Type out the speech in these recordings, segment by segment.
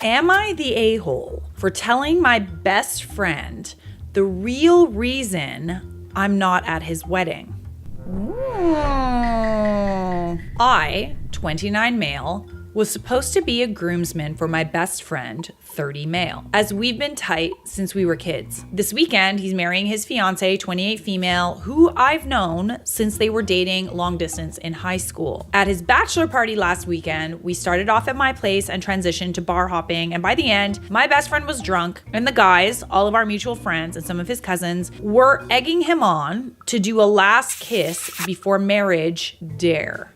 Am I the a-hole for telling my best friend the real reason I'm not at his wedding? I, 29 male, was supposed to be a groomsman for my best friend, 30 male, as we've been tight since we were kids. This weekend, he's marrying his fiance, 28 female, who I've known since they were dating long distance in high school. At his bachelor party last weekend, we started off at my place and transitioned to bar hopping, and by the end, my best friend was drunk, and the guys, all of our mutual friends and some of his cousins, were egging him on to do a last kiss before marriage dare.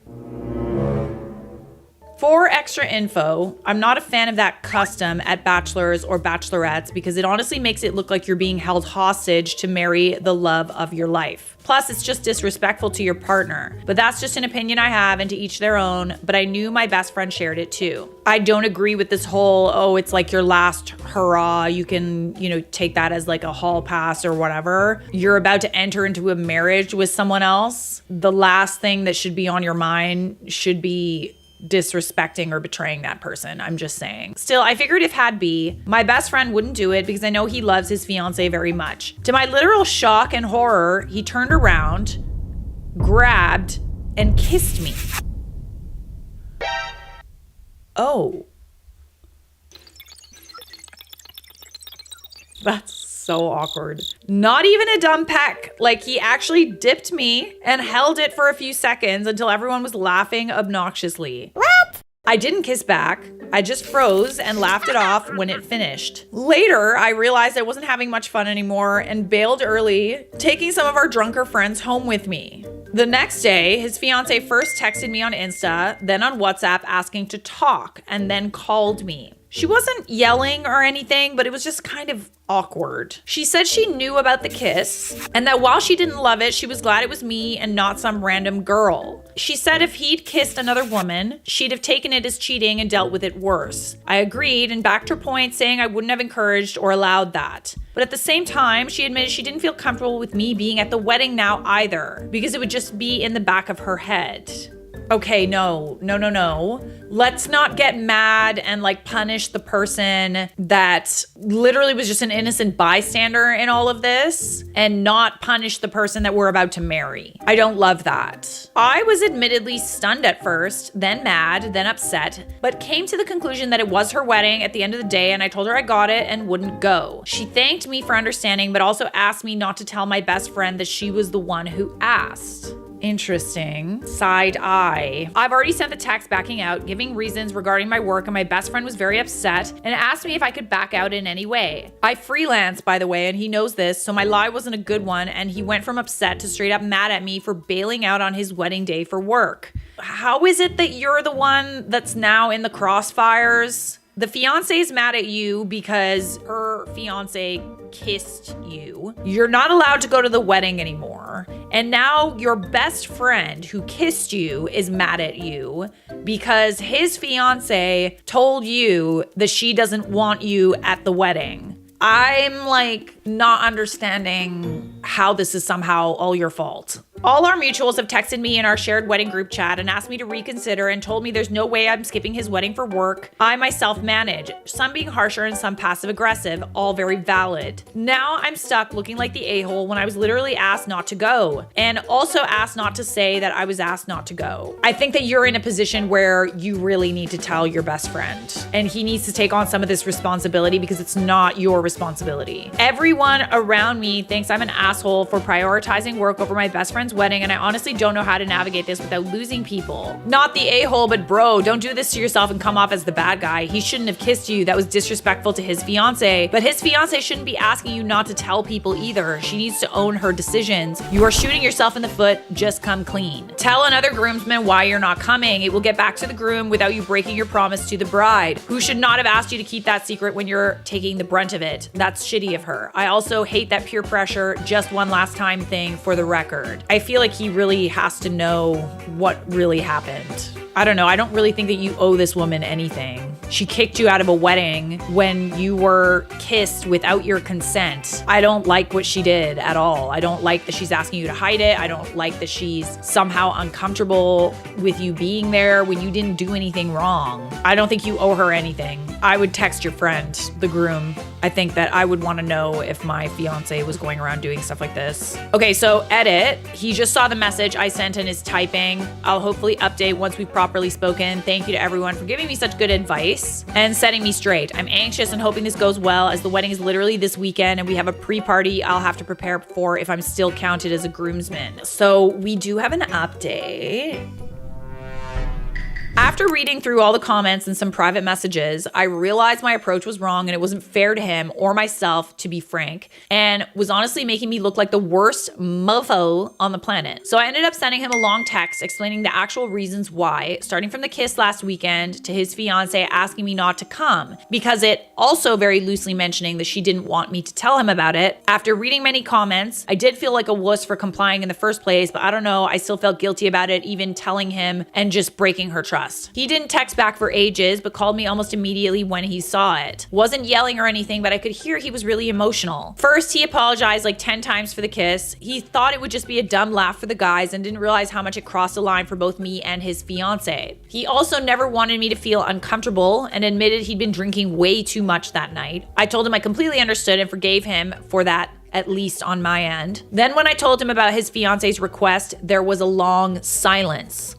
For extra info, I'm not a fan of that custom at bachelors or bachelorettes because it honestly makes it look like you're being held hostage to marry the love of your life. Plus, it's just disrespectful to your partner. But that's just an opinion I have, and to each their own, but I knew my best friend shared it too. I don't agree with this whole, oh, it's like your last hurrah, you can, take that as like a hall pass or whatever. You're about to enter into a marriage with someone else. The last thing that should be on your mind should be disrespecting or betraying that person. I'm just saying. Still, I figured if had be, my best friend wouldn't do it because I know he loves his fiance very much. To my literal shock and horror, he turned around, grabbed, and kissed me. Oh. That's so awkward. Not even a dumb peck. Like, he actually dipped me and held it for a few seconds until everyone was laughing obnoxiously. What? I didn't kiss back. I just froze and laughed it off when it finished. Later, I realized I wasn't having much fun anymore and bailed early, taking some of our drunker friends home with me. The next day, his fiance first texted me on Insta, then on WhatsApp asking to talk, and then called me. She wasn't yelling or anything, but it was just kind of awkward. She said she knew about the kiss and that while she didn't love it, she was glad it was me and not some random girl. She said if he'd kissed another woman, she'd have taken it as cheating and dealt with it worse. I agreed and backed her point, saying I wouldn't have encouraged or allowed that. But at the same time, she admitted she didn't feel comfortable with me being at the wedding now either, because it would just be in the back of her head. Okay, no. Let's not get mad and punish the person that literally was just an innocent bystander in all of this and not punish the person that we're about to marry. I don't love that. I was admittedly stunned at first, then mad, then upset, but came to the conclusion that it was her wedding at the end of the day, and I told her I got it and wouldn't go. She thanked me for understanding, but also asked me not to tell my best friend that she was the one who asked. Interesting. Side eye. I've already sent the text backing out, giving reasons regarding my work, and my best friend was very upset and asked me if I could back out in any way. I freelance, by the way, and he knows this, so my lie wasn't a good one, and he went from upset to straight up mad at me for bailing out on his wedding day for work. How is it that you're the one that's now in the crossfires? The fiance's mad at you because her fiance kissed you. You're not allowed to go to the wedding anymore. And now your best friend who kissed you is mad at you because his fiance told you that she doesn't want you at the wedding. I'm not understanding how this is somehow all your fault. All our mutuals have texted me in our shared wedding group chat and asked me to reconsider and told me there's no way I'm skipping his wedding for work. I myself manage, some being harsher and some passive aggressive, all very valid. Now I'm stuck looking like the a-hole when I was literally asked not to go, and also asked not to say that I was asked not to go. I think that you're in a position where you really need to tell your best friend, and he needs to take on some of this responsibility because it's not your responsibility. Everyone around me thinks I'm an asshole for prioritizing work over my best friend's wedding, and I honestly don't know how to navigate this without losing people. Not the a-hole, but bro, don't do this to yourself and come off as the bad guy. He shouldn't have kissed you. That was disrespectful to his fiance, but his fiance shouldn't be asking you not to tell people either. She needs to own her decisions. You are shooting yourself in the foot. Just come clean. Tell another groomsman why you're not coming. It will get back to the groom without you breaking your promise to the bride, who should not have asked you to keep that secret when you're taking the brunt of it. That's shitty of her. I also hate that peer pressure, just one last time thing for the record. I feel like he really has to know what really happened. I don't know. I don't really think that you owe this woman anything. she kicked you out of a wedding when you were kissed without your consent. I don't like what she did at all. I don't like that she's asking you to hide it. I don't like that she's somehow uncomfortable with you being there when you didn't do anything wrong. I don't think you owe her anything. I would text your friend, the groom. I think that I would want to know if my fiance was going around doing stuff like this. Okay, so edit. He just saw the message I sent and is typing. I'll hopefully update once we've properly spoken. Thank you to everyone for giving me such good advice and setting me straight. I'm anxious and hoping this goes well, as the wedding is literally this weekend and we have a pre-party I'll have to prepare for if I'm still counted as a groomsman. So we do have an update. After reading through all the comments and some private messages, I realized my approach was wrong and it wasn't fair to him or myself, to be frank, and was honestly making me look like the worst mofo on the planet. So I ended up sending him a long text explaining the actual reasons why, starting from the kiss last weekend to his fiance asking me not to come, because it also very loosely mentioning that she didn't want me to tell him about it. After reading many comments, I did feel like a wuss for complying in the first place, but I don't know, I still felt guilty about it, even telling him and just breaking her trust. He didn't text back for ages, but called me almost immediately when he saw it. Wasn't yelling or anything, but I could hear he was really emotional. First, he apologized like 10 times for the kiss. He thought it would just be a dumb laugh for the guys and didn't realize how much it crossed the line for both me and his fiance. He also never wanted me to feel uncomfortable and admitted he'd been drinking way too much that night. I told him I completely understood and forgave him for that, at least on my end. Then when I told him about his fiance's request, there was a long silence.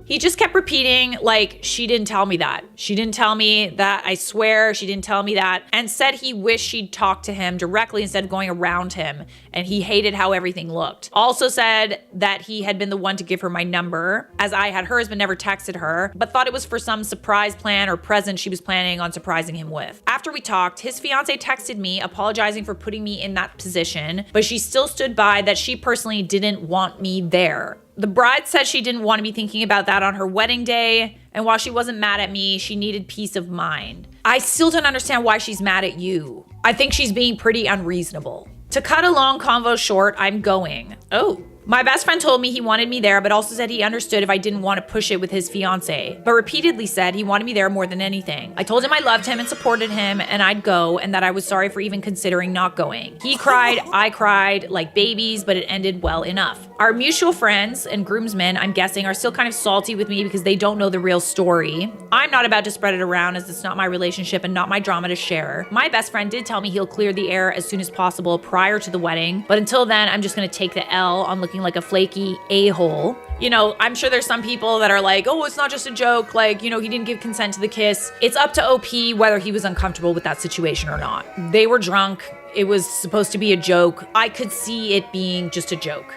He just kept repeating, like, she didn't tell me that. She didn't tell me that. I swear she didn't tell me that. And said he wished she'd talk to him directly instead of going around him. And he hated how everything looked. Also said that he had been the one to give her my number, as I had hers but never texted her, but thought it was for some surprise plan or present she was planning on surprising him with. After we talked, his fiance texted me apologizing for putting me in that position, but she still stood by that she personally didn't want me there. The bride said she didn't want to be thinking about that on her wedding day, and while she wasn't mad at me, she needed peace of mind. I still don't understand why she's mad at you. I think she's being pretty unreasonable. To cut a long convo short, I'm going. Oh. My best friend told me he wanted me there, but also said he understood if I didn't want to push it with his fiance, but repeatedly said he wanted me there more than anything. I told him I loved him and supported him and I'd go, and that I was sorry for even considering not going. He cried, I cried like babies, but it ended well enough. Our mutual friends and groomsmen, I'm guessing, are still kind of salty with me because they don't know the real story. I'm not about to spread it around, as it's not my relationship and not my drama to share. My best friend did tell me he'll clear the air as soon as possible prior to the wedding, but until then, I'm just gonna take the L on looking like a flaky a-hole. You know, I'm sure there's some people that are like, oh, it's not just a joke. Like, you know, he didn't give consent to the kiss. It's up to OP whether he was uncomfortable with that situation or not. They were drunk. It was supposed to be a joke. I could see it being just a joke.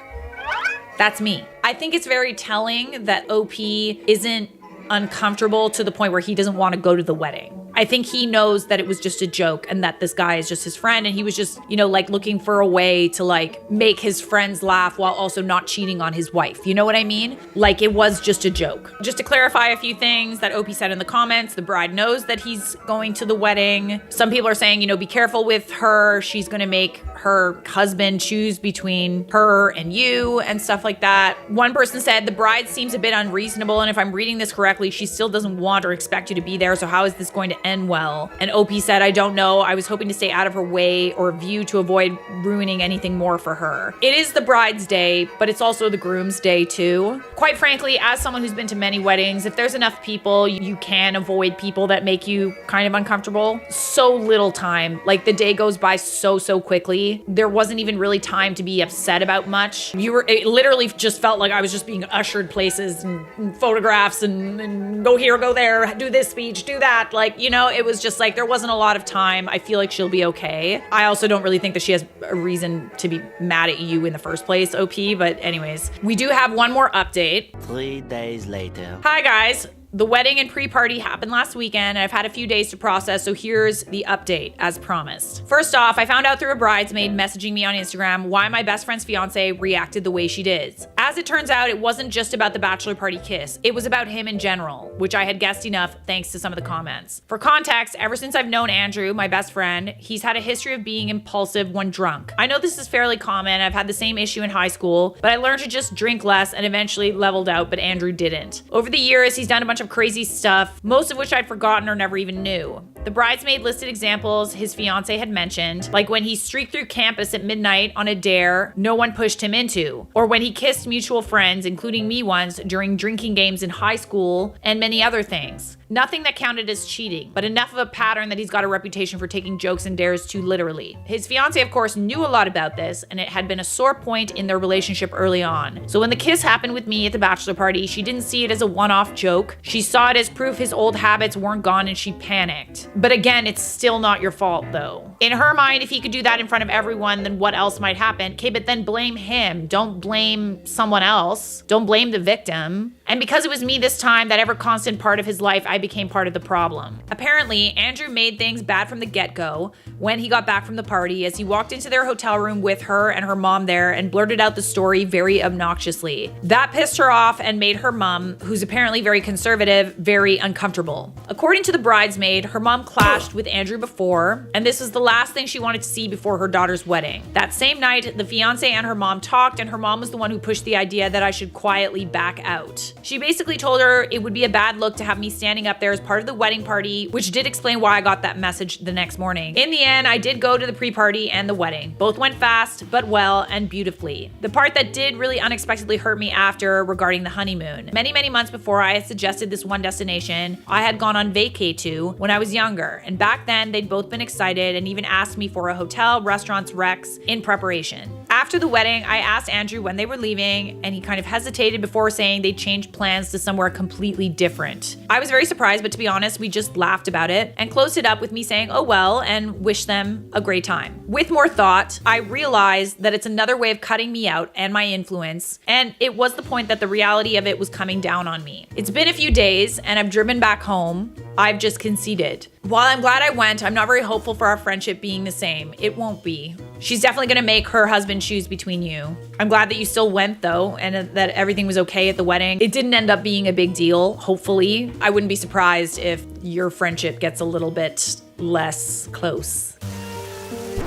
That's me. I think it's very telling that OP isn't uncomfortable to the point where he doesn't want to go to the wedding. I think he knows that it was just a joke and that this guy is just his friend, and he was just, you know, like looking for a way to like make his friends laugh while also not cheating on his wife. You know what I mean? Like, it was just a joke. Just to clarify a few things that OP said in the comments, the bride knows that he's going to the wedding. Some people are saying, you know, be careful with her. She's going to make her husband choose between her and you and stuff like that. One person said the bride seems a bit unreasonable, and if I'm reading this correctly, she still doesn't want or expect you to be there, so how is this going to end well? And OP said, I don't know. I was hoping to stay out of her way or view to avoid ruining anything more for her. It is the bride's day, but it's also the groom's day too. Quite frankly, as someone who's been to many weddings, if there's enough people, you can avoid people that make you kind of uncomfortable. So little time. Like, the day goes by so quickly. There wasn't even really time to be upset about much. It literally just felt like I was just being ushered places and photographs and go here, go there, do this speech, do that. Like, you know, it was just like, there wasn't a lot of time. I feel like she'll be okay. I also don't really think that she has a reason to be mad at you in the first place, OP. But anyways, we do have one more update. 3 days later. Hi guys. The wedding and pre-party happened last weekend, and I've had a few days to process, so here's the update, as promised. First off, I found out through a bridesmaid messaging me on Instagram why my best friend's fiance reacted the way she did. As it turns out, it wasn't just about the bachelor party kiss. It was about him in general, which I had guessed enough thanks to some of the comments. For context, ever since I've known Andrew, my best friend, he's had a history of being impulsive when drunk. I know this is fairly common. I've had the same issue in high school, but I learned to just drink less and eventually leveled out, but Andrew didn't. Over the years, he's done a bunch of crazy stuff, most of which I'd forgotten or never even knew. The bridesmaid listed examples his fiance had mentioned, like when he streaked through campus at midnight on a dare no one pushed him into, or when he kissed mutual friends, including me once, during drinking games in high school, and many other things. Nothing that counted as cheating, but enough of a pattern that he's got a reputation for taking jokes and dares too literally. His fiance, of course, knew a lot about this, and it had been a sore point in their relationship early on. So when the kiss happened with me at the bachelor party, she didn't see it as a one-off joke. She saw it as proof his old habits weren't gone and she panicked. But again, it's still not your fault though. In her mind, if he could do that in front of everyone, then what else might happen? Okay, but then blame him. Don't blame someone else. Don't blame the victim. And because it was me this time, that ever constant part of his life, I became part of the problem. Apparently, Andrew made things bad from the get-go when he got back from the party, as he walked into their hotel room with her and her mom there and blurted out the story very obnoxiously. That pissed her off and made her mom, who's apparently very conservative, very uncomfortable. According to the bridesmaid, her mom clashed with Andrew before, and this was the last thing she wanted to see before her daughter's wedding. That same night, the fiance and her mom talked, and her mom was the one who pushed the idea that I should quietly back out. She basically told her it would be a bad look to have me standing up there as part of the wedding party, which did explain why I got that message the next morning. In the end, I did go to the pre-party and the wedding. Both went fast, but well and beautifully. The part that did really unexpectedly hurt me after regarding the honeymoon. Many months before I had suggested this one destination I had gone on vacay to when I was younger, and back then they'd both been excited and even asked me for a hotel, restaurants, recs in preparation. After the wedding, I asked Andrew when they were leaving, and he kind of hesitated before saying they'd changed plans to somewhere completely different. I was very surprised, but to be honest, we just laughed about it and closed it up with me saying, oh well, and wished them a great time. With more thought, I realized that it's another way of cutting me out and my influence, and it was the point that the reality of it was coming down on me. It's been a few days, and I've driven back home. I've just conceded. While I'm glad I went, I'm not very hopeful for our friendship being the same. It won't be. She's definitely gonna make her husband choose between you. I'm glad that you still went though, and that everything was okay at the wedding. It didn't end up being a big deal, hopefully. I wouldn't be surprised if your friendship gets a little bit less close.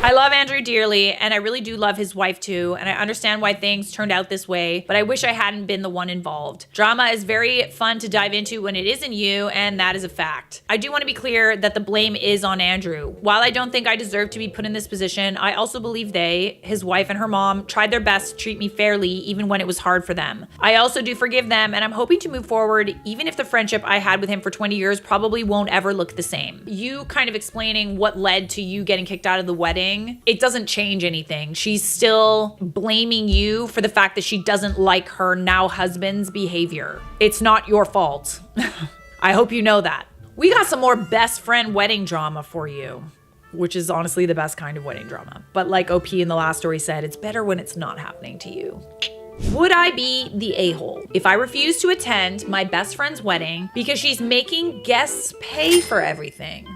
I love Andrew dearly, and I really do love his wife too, and I understand why things turned out this way, but I wish I hadn't been the one involved. Drama is very fun to dive into when it isn't you, and that is a fact. I do want to be clear that the blame is on Andrew. While I don't think I deserve to be put in this position, I also believe they, his wife and her mom, tried their best to treat me fairly even when it was hard for them. I also do forgive them, and I'm hoping to move forward even if the friendship I had with him for 20 years probably won't ever look the same. You kind of explaining what led to you getting kicked out of the wedding, it doesn't change anything. She's still blaming you for the fact that she doesn't like her now husband's behavior. It's not your fault. I hope you know that. We got some more best friend wedding drama for you, which is honestly the best kind of wedding drama. But like OP in the last story said, it's better when it's not happening to you. Would I be the a-hole if I refused to attend my best friend's wedding because she's making guests pay for everything?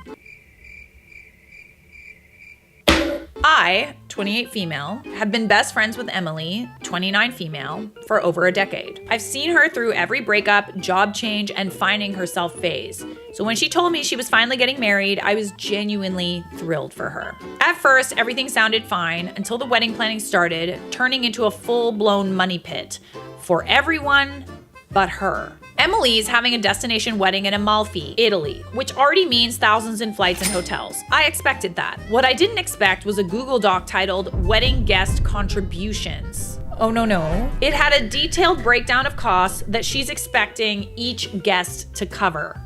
I, 28 female, have been best friends with Emily, 29 female, for over a decade. I've seen her through every breakup, job change, and finding herself phase. So when she told me she was finally getting married, I was genuinely thrilled for her. At first, everything sounded fine until the wedding planning started, turning into a full-blown money pit for everyone but her. Emily's having a destination wedding in Amalfi, Italy, which already means thousands in flights and hotels. I expected that. What I didn't expect was a Google Doc titled Wedding Guest Contributions. Oh no. It had a detailed breakdown of costs that she's expecting each guest to cover.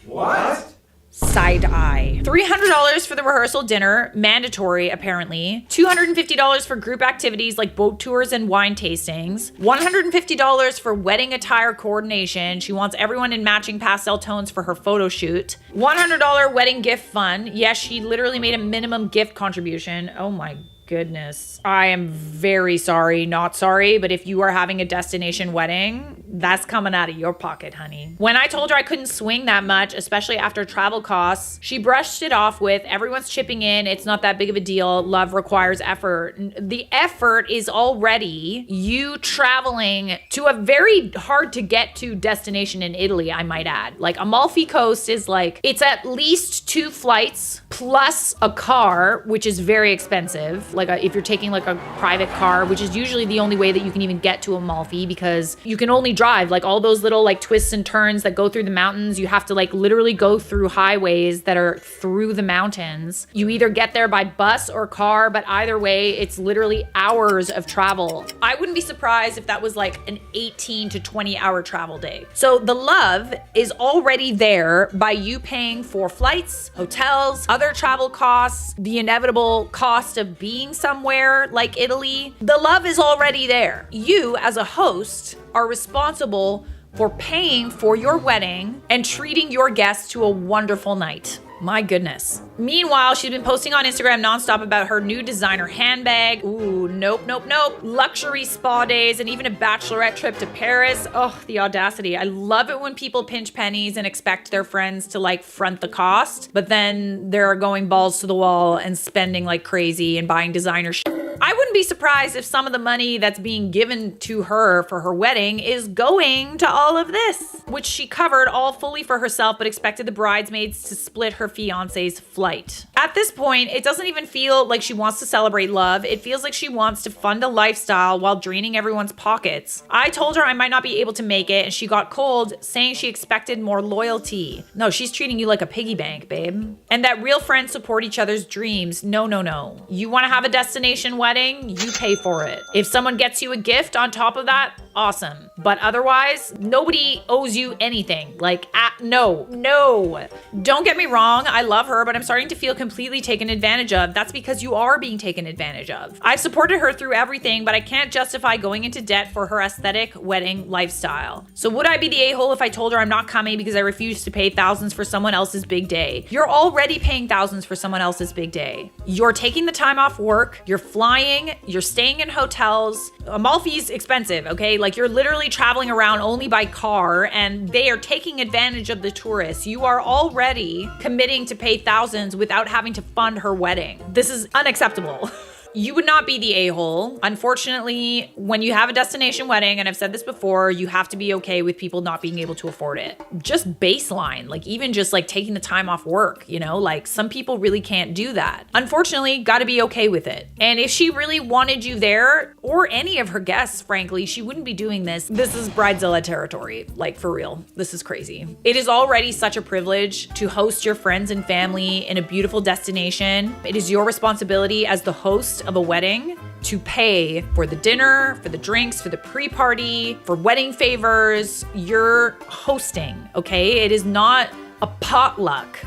What? Side eye. $300 for the rehearsal dinner, mandatory apparently. $250 for group activities like boat tours and wine tastings. $150 for wedding attire coordination. She wants everyone in matching pastel tones for her photo shoot. $100 wedding gift fund. Yes, she literally made a minimum gift contribution. Oh my goodness. I am very sorry, not sorry, but if you are having a destination wedding, That's coming out of your pocket, honey. When I told her I couldn't swing that much, especially after travel costs, she brushed it off with, everyone's chipping in. It's not that big of a deal. Love requires effort. The effort is already you traveling to a very hard to get to destination in Italy, I might add. Like Amalfi Coast is like, it's at least 2 flights plus a car, which is very expensive. Like if you're taking like a private car, which is usually the only way that you can even get to Amalfi, because you can only drive like all those little like twists and turns that go through the mountains. You have to like literally go through highways that are through the mountains. You either get there by bus or car, but either way, it's literally hours of travel. I wouldn't be surprised if that was like an 18 to 20 hour travel day. So the love is already there by you paying for flights, hotels, other travel costs, the inevitable cost of being somewhere like Italy. The love is already there. You as a host are responsible for paying for your wedding and treating your guests to a wonderful night. My goodness. Meanwhile, she's been posting on Instagram nonstop about her new designer handbag. Ooh, nope. Luxury spa days and even a bachelorette trip to Paris. Oh, the audacity. I love it when people pinch pennies and expect their friends to like front the cost, but then they're going balls to the wall and spending like crazy and buying designer shit. I wouldn't be surprised if some of the money that's being given to her for her wedding is going to all of this, which she covered all fully for herself, but expected the bridesmaids to split her fiance's flight. At this point, it doesn't even feel like she wants to celebrate love. It feels like she wants to fund a lifestyle while draining everyone's pockets. I told her I might not be able to make it, and she got cold, saying she expected more loyalty. No, she's treating you like a piggy bank, babe. And that real friends support each other's dreams. No. You want to have a destination wedding? You pay for it. If someone gets you a gift on top of that, awesome. But otherwise, nobody owes you anything. Like, no. Don't get me wrong, I love her, but I'm starting to feel completely taken advantage of. That's because you are being taken advantage of. I've supported her through everything, but I can't justify going into debt for her aesthetic wedding lifestyle. So would I be the a-hole if I told her I'm not coming because I refuse to pay thousands for someone else's big day? You're already paying thousands for someone else's big day. You're taking the time off work, you're flying, you're staying in hotels. Amalfi's expensive, okay? Like you're literally traveling around only by car and they are taking advantage of the tourists. You are already committing to pay thousands without having to fund her wedding. This is unacceptable. You would not be the a-hole. Unfortunately, when you have a destination wedding, and I've said this before, you have to be okay with people not being able to afford it. Just baseline, like even just like taking the time off work, you know, like some people really can't do that. Unfortunately, gotta be okay with it. And if she really wanted you there, or any of her guests, frankly, she wouldn't be doing this. This is Bridezilla territory, like for real. This is crazy. It is already such a privilege to host your friends and family in a beautiful destination. It is your responsibility as the host of a wedding to pay for the dinner, for the drinks, for the pre-party, for wedding favors. You're hosting, okay? It is not a potluck.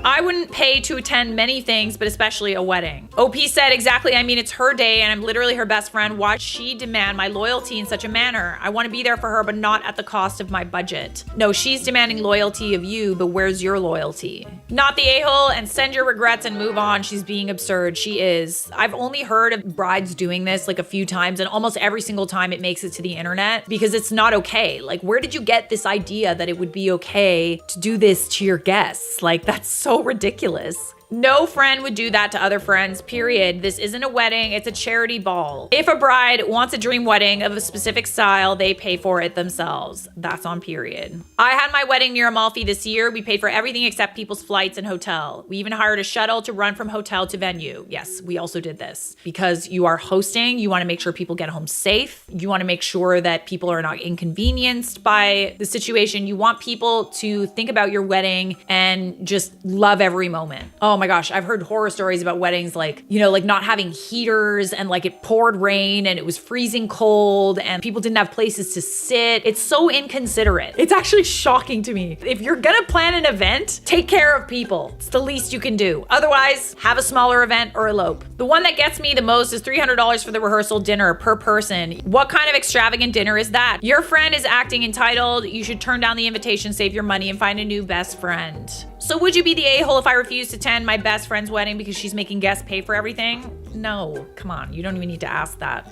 I wouldn't pay to attend many things, but especially a wedding. OP said, exactly, I mean, it's her day and I'm literally her best friend. Why should she demand my loyalty in such a manner? I want to be there for her, but not at the cost of my budget. No, she's demanding loyalty of you, but where's your loyalty? Not the a-hole, and send your regrets and move on. She's being absurd. She is. I've only heard of brides doing this like a few times, and almost every single time it makes it to the internet because it's not okay. Like, where did you get this idea that it would be okay to do this to your guests? Like, that's so ridiculous. No friend would do that to other friends, period. This isn't a wedding, it's a charity ball. If a bride wants a dream wedding of a specific style, they pay for it themselves. That's on period. I had my wedding near Amalfi this year. We paid for everything except people's flights and hotel. We even hired a shuttle to run from hotel to venue. Yes, we also did this. Because you are hosting, you wanna make sure people get home safe. You wanna make sure that people are not inconvenienced by the situation. You want people to think about your wedding and just love every moment. Oh my gosh, I've heard horror stories about weddings like, you know, like not having heaters and like it poured rain and it was freezing cold and people didn't have places to sit. It's so inconsiderate. It's actually shocking to me. If you're gonna plan an event, take care of people. It's the least you can do. Otherwise, have a smaller event or elope. The one that gets me the most is $300 for the rehearsal dinner per person. What kind of extravagant dinner is that? Your friend is acting entitled. You should turn down the invitation, save your money, and find a new best friend. So would you be the a-hole if I refused to attend my best friend's wedding because she's making guests pay for everything? No, come on, you don't even need to ask that.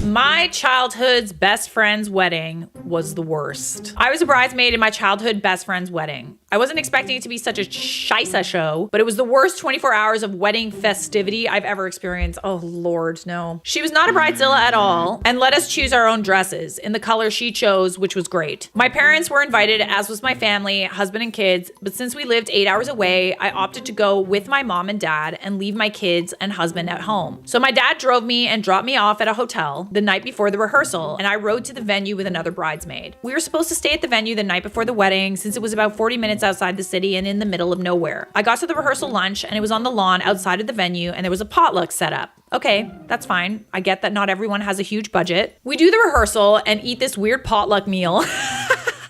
My childhood's best friend's wedding was the worst. I was a bridesmaid in my childhood best friend's wedding. I wasn't expecting it to be such a scheisse show, but it was the worst 24 hours of wedding festivity I've ever experienced. Oh Lord, no. She was not a bridezilla at all and let us choose our own dresses in the color she chose, which was great. My parents were invited, as was my family, husband and kids, but since we lived 8 hours away, I opted to go with my mom and dad and leave my kids and husband at home. So my dad drove me and dropped me off at a hotel the night before the rehearsal, and I rode to the venue with another bridesmaid. We were supposed to stay at the venue the night before the wedding since it was about 40 minutes outside the city and in the middle of nowhere. I got to the rehearsal lunch and it was on the lawn outside of the venue and there was a potluck set up. Okay, that's fine. I get that not everyone has a huge budget. We do the rehearsal and eat this weird potluck meal.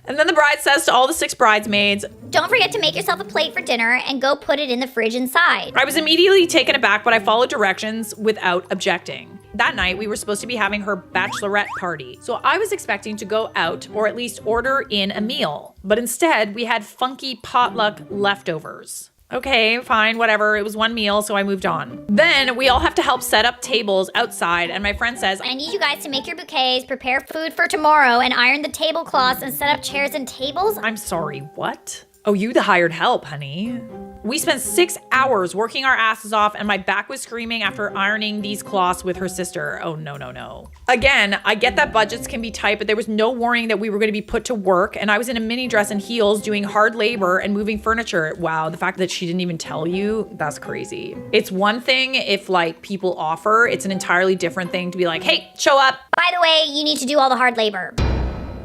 And then the bride says to all the 6 bridesmaids, "Don't forget to make yourself a plate for dinner and go put it in the fridge inside." I was immediately taken aback, but I followed directions without objecting. That night, we were supposed to be having her bachelorette party. So I was expecting to go out or at least order in a meal. But instead, we had funky potluck leftovers. Okay, fine, whatever. It was one meal, so I moved on. Then we all have to help set up tables outside, and my friend says, "I need you guys to make your bouquets, prepare food for tomorrow, and iron the tablecloths and set up chairs and tables." I'm sorry, what? Oh, you the hired help, honey. We spent 6 hours working our asses off and my back was screaming after ironing these cloths with her sister. Oh, no, no, no. Again, I get that budgets can be tight, but there was no warning that we were going to be put to work. And I was in a mini dress and heels doing hard labor and moving furniture. Wow, the fact that she didn't even tell you, that's crazy. It's one thing if like people offer, it's an entirely different thing to be like, hey, show up. By the way, you need to do all the hard labor.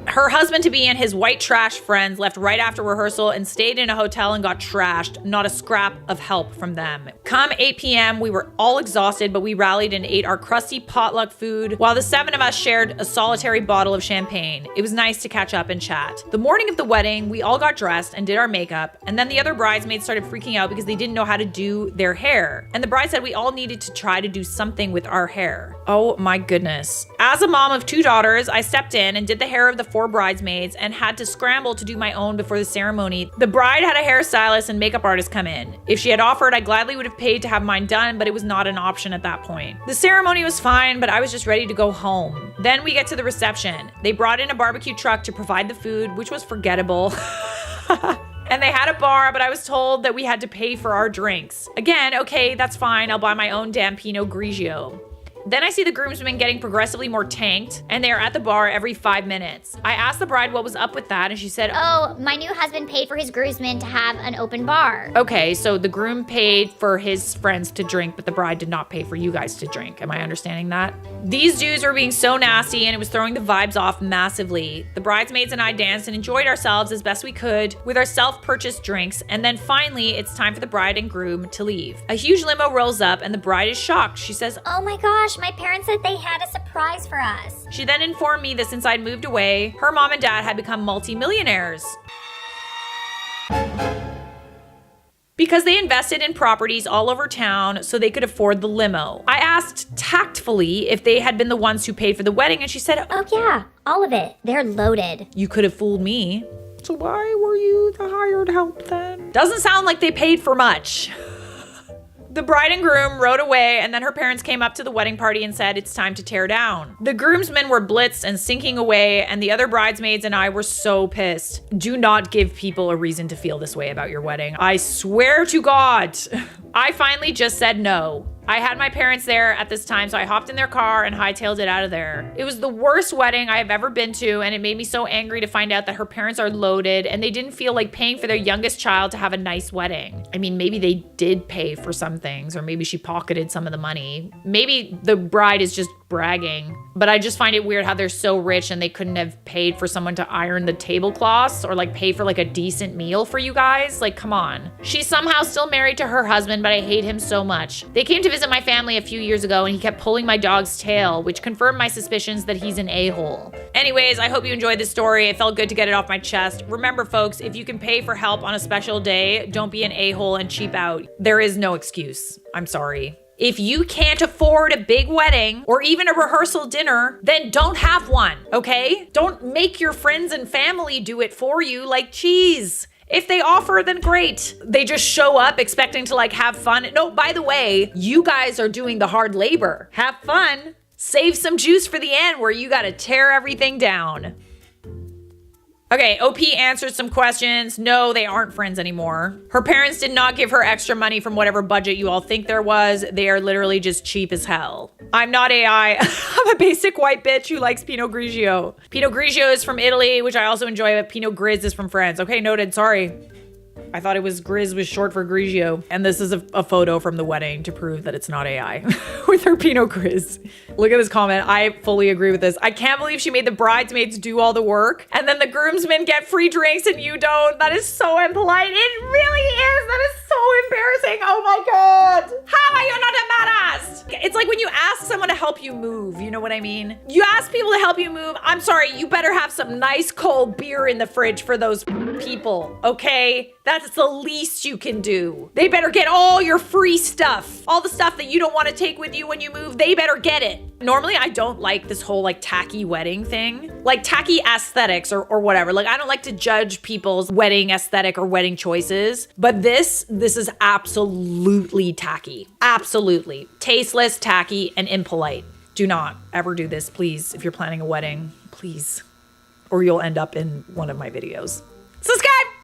Her husband-to-be and his white trash friends left right after rehearsal and stayed in a hotel and got trashed. Not a scrap of help from them. Come 8 p.m., we were all exhausted, but we rallied and ate our crusty potluck food while the 7 of us shared a solitary bottle of champagne. It was nice to catch up and chat. The morning of the wedding, we all got dressed and did our makeup, and then the other bridesmaids started freaking out because they didn't know how to do their hair. And the bride said we all needed to try to do something with our hair. Oh my goodness. As a mom of 2 daughters, I stepped in and did the hair of the 4 bridesmaids and had to scramble to do my own before the ceremony. The bride had a hairstylist and makeup artist come in. If she had offered, I gladly would have paid to have mine done, but it was not an option at that point. The ceremony was fine, but I was just ready to go home. Then we get to the reception. They brought in a barbecue truck to provide the food, which was forgettable. And they had a bar, but I was told that we had to pay for our drinks. Again, okay, that's fine. I'll buy my own damn Pinot Grigio. Then I see the groomsmen getting progressively more tanked, and they are at the bar every 5 minutes. I asked the bride what was up with that, and she said, "Oh, my new husband paid for his groomsmen to have an open bar." Okay, so the groom paid for his friends to drink, but the bride did not pay for you guys to drink. Am I understanding that? These dudes were being so nasty, and it was throwing the vibes off massively. The bridesmaids and I danced and enjoyed ourselves as best we could with our self-purchased drinks, and then finally, it's time for the bride and groom to leave. A huge limo rolls up, and the bride is shocked. She says, "Oh my gosh, my parents said they had a surprise for us." She then informed me that since I'd moved away, her mom and dad had become multimillionaires because they invested in properties all over town so they could afford the limo. I asked tactfully if they had been the ones who paid for the wedding, and she said, "Oh yeah, all of it. They're loaded." "You could have fooled me. So why were you the hired help then?" Doesn't sound like they paid for much. The bride and groom rode away, and then her parents came up to the wedding party and said it's time to tear down. The groomsmen were blitzed and sinking away, and the other bridesmaids and I were so pissed. Do not give people a reason to feel this way about your wedding. I swear to God. I finally just said no. I had my parents there at this time, so I hopped in their car and hightailed it out of there. It was the worst wedding I have ever been to, and it made me so angry to find out that her parents are loaded and they didn't feel like paying for their youngest child to have a nice wedding. I mean, maybe they did pay for some things, or maybe she pocketed some of the money. Maybe the bride is just bragging, but I just find it weird how they're so rich and they couldn't have paid for someone to iron the tablecloths or like pay for like a decent meal for you guys. Like, come on. She's somehow still married to her husband, but I hate him so much. They came to visit my family a few years ago and he kept pulling my dog's tail, which confirmed my suspicions that he's an a-hole. Anyways, I hope you enjoyed this story. It felt good to get it off my chest. Remember, folks, if you can pay for help on a special day, don't be an a-hole and cheap out. There is no excuse. I'm sorry. If you can't afford a big wedding or even a rehearsal dinner, then don't have one, okay? Don't make your friends and family do it for you. Like, geez. If they offer, then great. They just show up expecting to like have fun. No, by the way, you guys are doing the hard labor. Have fun. Save some juice for the end where you gotta tear everything down. Okay, OP answered some questions. No, they aren't friends anymore. Her parents did not give her extra money from whatever budget you all think there was. They are literally just cheap as hell. I'm not AI. I'm a basic white bitch who likes Pinot Grigio. Pinot Grigio is from Italy, which I also enjoy, but Pinot Grizz is from France. Okay, noted, sorry. I thought it was Grizz was short for Grigio. And this is a photo from the wedding to prove that it's not AI with her Pinot Grizz. Look at this comment. I fully agree with this. I can't believe she made the bridesmaids do all the work and then the groomsmen get free drinks and you don't. That is so impolite. It really is. That is so embarrassing. Oh my God. How are you not embarrassed? It's like when you ask someone to help you move, you know what I mean? You ask people to help you move. I'm sorry, you better have some nice cold beer in the fridge for those people, okay? That's the least you can do. They better get all your free stuff. All the stuff that you don't want to take with you when you move, they better get it. Normally, I don't like this whole like tacky wedding thing. Like tacky aesthetics or whatever. Like I don't like to judge people's wedding aesthetic or wedding choices. But this is absolutely tacky. Absolutely. Tasteless, tacky, and impolite. Do not ever do this, please, if you're planning a wedding. Please. Or you'll end up in one of my videos. Subscribe!